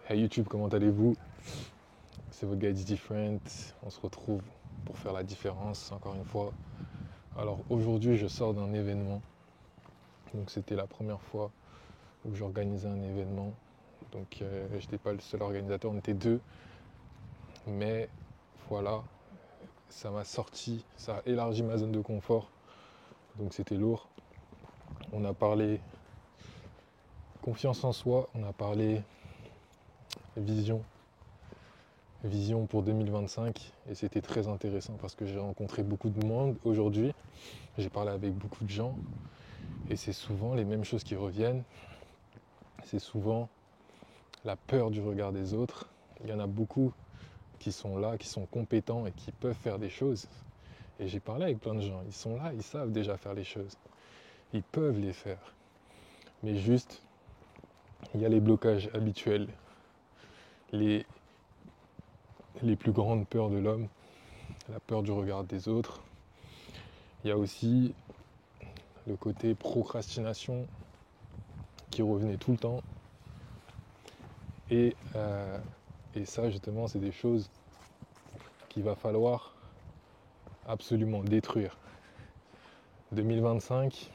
Hey YouTube, comment allez-vous? C'est votre gars It's Different. On se retrouve pour faire la différence encore une fois. Alors aujourd'hui, je sors d'un événement. Donc c'était la première fois où j'organisais un événement. Donc je n'étais pas le seul organisateur, on était deux. Mais voilà, ça m'a sorti, ça a élargi ma zone de confort. Donc c'était lourd. On a parlé confiance en soi, on a parlé vision, vision pour 2025 et c'était très intéressant parce que j'ai rencontré beaucoup de monde aujourd'hui, j'ai parlé avec beaucoup de gens et c'est souvent les mêmes choses qui reviennent, c'est souvent la peur du regard des autres. Il y en a beaucoup qui sont là, qui sont compétents et qui peuvent faire des choses. Et j'ai parlé avec plein de gens, ils sont là, ils savent déjà faire les choses, ils peuvent les faire. Mais juste, il y a les blocages habituels, les, les plus grandes peurs de l'homme, la peur du regard des autres. Il y a aussi le côté procrastination qui revenait tout le temps. Et, euh, et ça, justement, c'est des choses qu'il va falloir absolument détruire. 2025,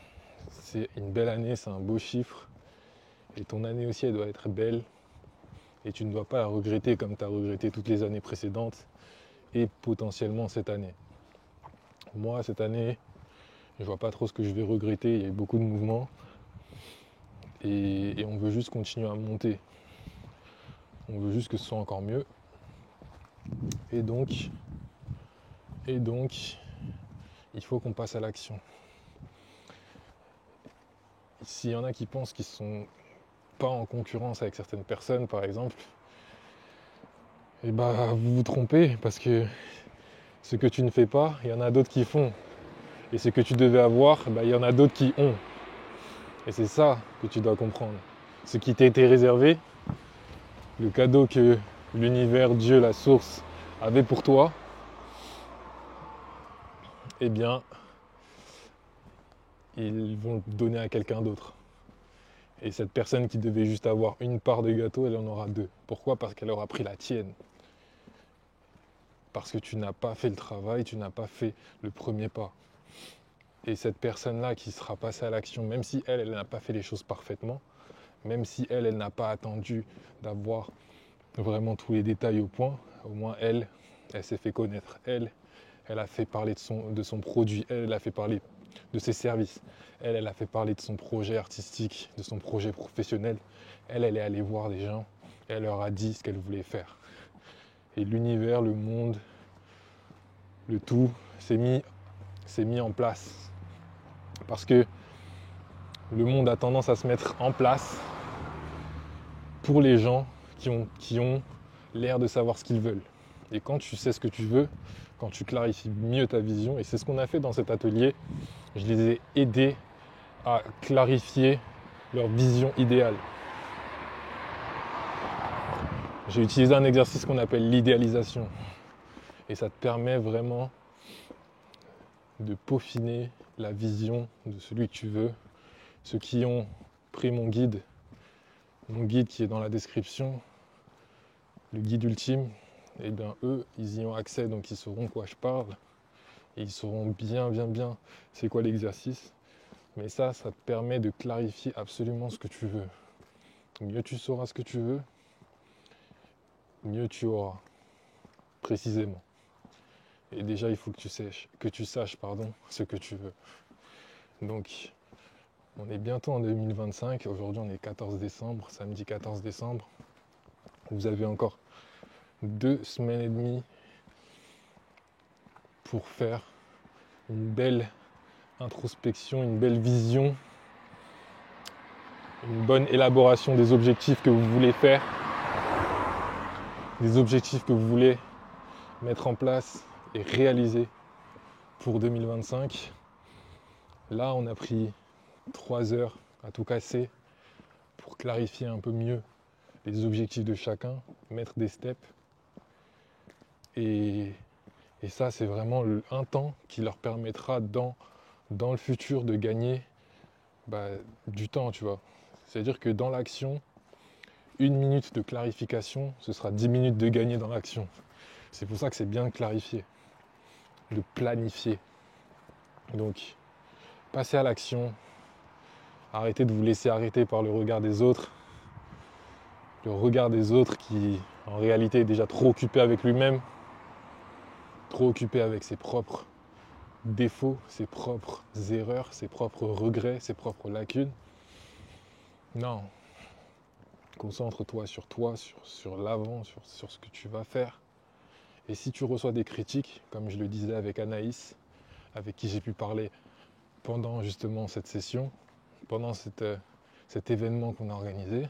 c'est une belle année, c'est un beau chiffre. Et ton année aussi, elle doit être belle. Et tu ne dois pas la regretter comme tu as regretté toutes les années précédentes et potentiellement cette année. Moi, cette année, je vois pas trop ce que je vais regretter. Il y a eu beaucoup de mouvements. Et on veut juste continuer à monter. On veut juste que ce soit encore mieux. Et donc, il faut qu'on passe à l'action. S'il y en a qui pensent qu'ils sont pas en concurrence avec certaines personnes, par exemple, et bah vous vous trompez parce que ce que tu ne fais pas, il y en a d'autres qui font. Et ce que tu devais avoir, bah, il y en a d'autres qui ont. Et c'est ça que tu dois comprendre. Ce qui t'a été réservé, le cadeau que l'univers, Dieu, la source avait pour toi, eh bien, ils vont le donner à quelqu'un d'autre. Et cette personne qui devait juste avoir une part de gâteau, elle en aura deux. Pourquoi? Parce qu'elle aura pris la tienne. Parce que tu n'as pas fait le travail, tu n'as pas fait le premier pas. Et cette personne-là qui sera passée à l'action, même si elle n'a pas fait les choses parfaitement, même si elle n'a pas attendu d'avoir vraiment tous les détails au point, au moins elle s'est fait connaître. Elle a fait parler de son produit, elle a fait parler de ses services, elle a fait parler de son projet artistique, de son projet professionnel. Elle est allée voir des gens, elle leur a dit ce qu'elle voulait faire. Et l'univers, le monde, le tout s'est mis en place. Parce que le monde a tendance à se mettre en place pour les gens qui ont l'air de savoir ce qu'ils veulent. Et quand tu sais ce que tu veux, quand tu clarifies mieux ta vision, et c'est ce qu'on a fait dans cet atelier, je les ai aidés à clarifier leur vision idéale. J'ai utilisé un exercice qu'on appelle l'idéalisation. Et ça te permet vraiment de peaufiner la vision de celui que tu veux. Ceux qui ont pris mon guide qui est dans la description, le guide ultime, et bien eux, ils y ont accès, donc ils sauront quoi je parle. Et ils sauront bien c'est quoi l'exercice. Mais ça te permet de clarifier absolument ce que tu veux. Mieux tu sauras ce que tu veux, mieux tu auras, précisément. Et déjà, il faut que tu saches ce que tu veux. Donc, on est bientôt en 2025. Aujourd'hui, on est 14 décembre, samedi 14 décembre. Vous avez encore 2 semaines et demie pour faire une belle introspection, une belle vision, une bonne élaboration des objectifs que vous voulez faire, des objectifs que vous voulez mettre en place et réaliser pour 2025. Là, on a pris 3 heures à tout casser pour clarifier un peu mieux les objectifs de chacun, mettre des steps. Et ça, c'est vraiment un temps qui leur permettra dans le futur de gagner du temps, tu vois. C'est-à-dire que dans l'action, 1 minute de clarification, ce sera 10 minutes de gagné dans l'action. C'est pour ça que c'est bien de clarifier, de planifier. Donc, passez à l'action. Arrêtez de vous laisser arrêter par le regard des autres. Le regard des autres qui, en réalité, est déjà trop occupé avec lui-même, trop occupé avec ses propres défauts, ses propres erreurs, ses propres regrets, ses propres lacunes. Non. Concentre-toi, sur l'avant, sur ce que tu vas faire. Et si tu reçois des critiques, comme je le disais avec Anaïs, avec qui j'ai pu parler pendant justement cette session, pendant cet événement qu'on a organisé,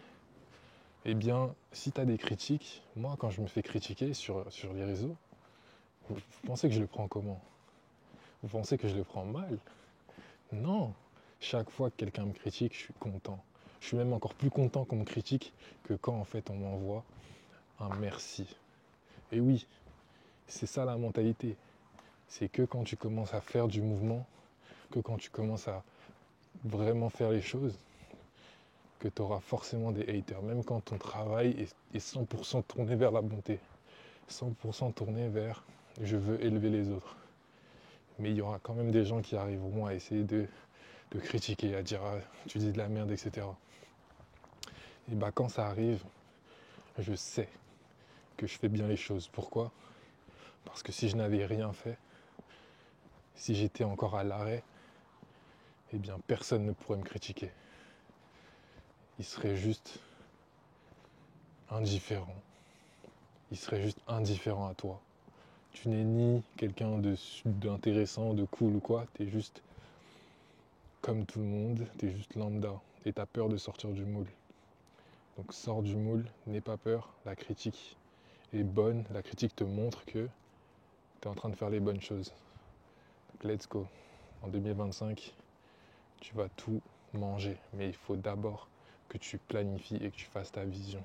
eh bien, si tu as des critiques, moi, quand je me fais critiquer sur les réseaux, vous pensez que je le prends comment? Vous pensez que je le prends mal? Non. Chaque fois que quelqu'un me critique, je suis content. Je suis même encore plus content qu'on me critique que quand en fait on m'envoie un merci. Et oui, c'est ça la mentalité. C'est que quand tu commences à faire du mouvement, que quand tu commences à vraiment faire les choses, que tu auras forcément des haters. Même quand ton travail est 100% tourné vers la bonté, 100% tourné vers je veux élever les autres. Mais il y aura quand même des gens qui arriveront à essayer de critiquer, à dire ah, tu dis de la merde, etc. Et bah quand ça arrive, je sais que je fais bien les choses. Pourquoi? Parce que si je n'avais rien fait, si j'étais encore à l'arrêt, eh bien personne ne pourrait me critiquer. Il serait juste indifférent. Il serait juste indifférent à toi. Tu n'es ni quelqu'un d'intéressant, de cool ou quoi, tu es juste comme tout le monde, tu es juste lambda et tu as peur de sortir du moule. Donc sors du moule, n'aie pas peur, la critique est bonne, la critique te montre que tu es en train de faire les bonnes choses. Donc let's go. En 2025, tu vas tout manger, mais il faut d'abord que tu planifies et que tu fasses ta vision.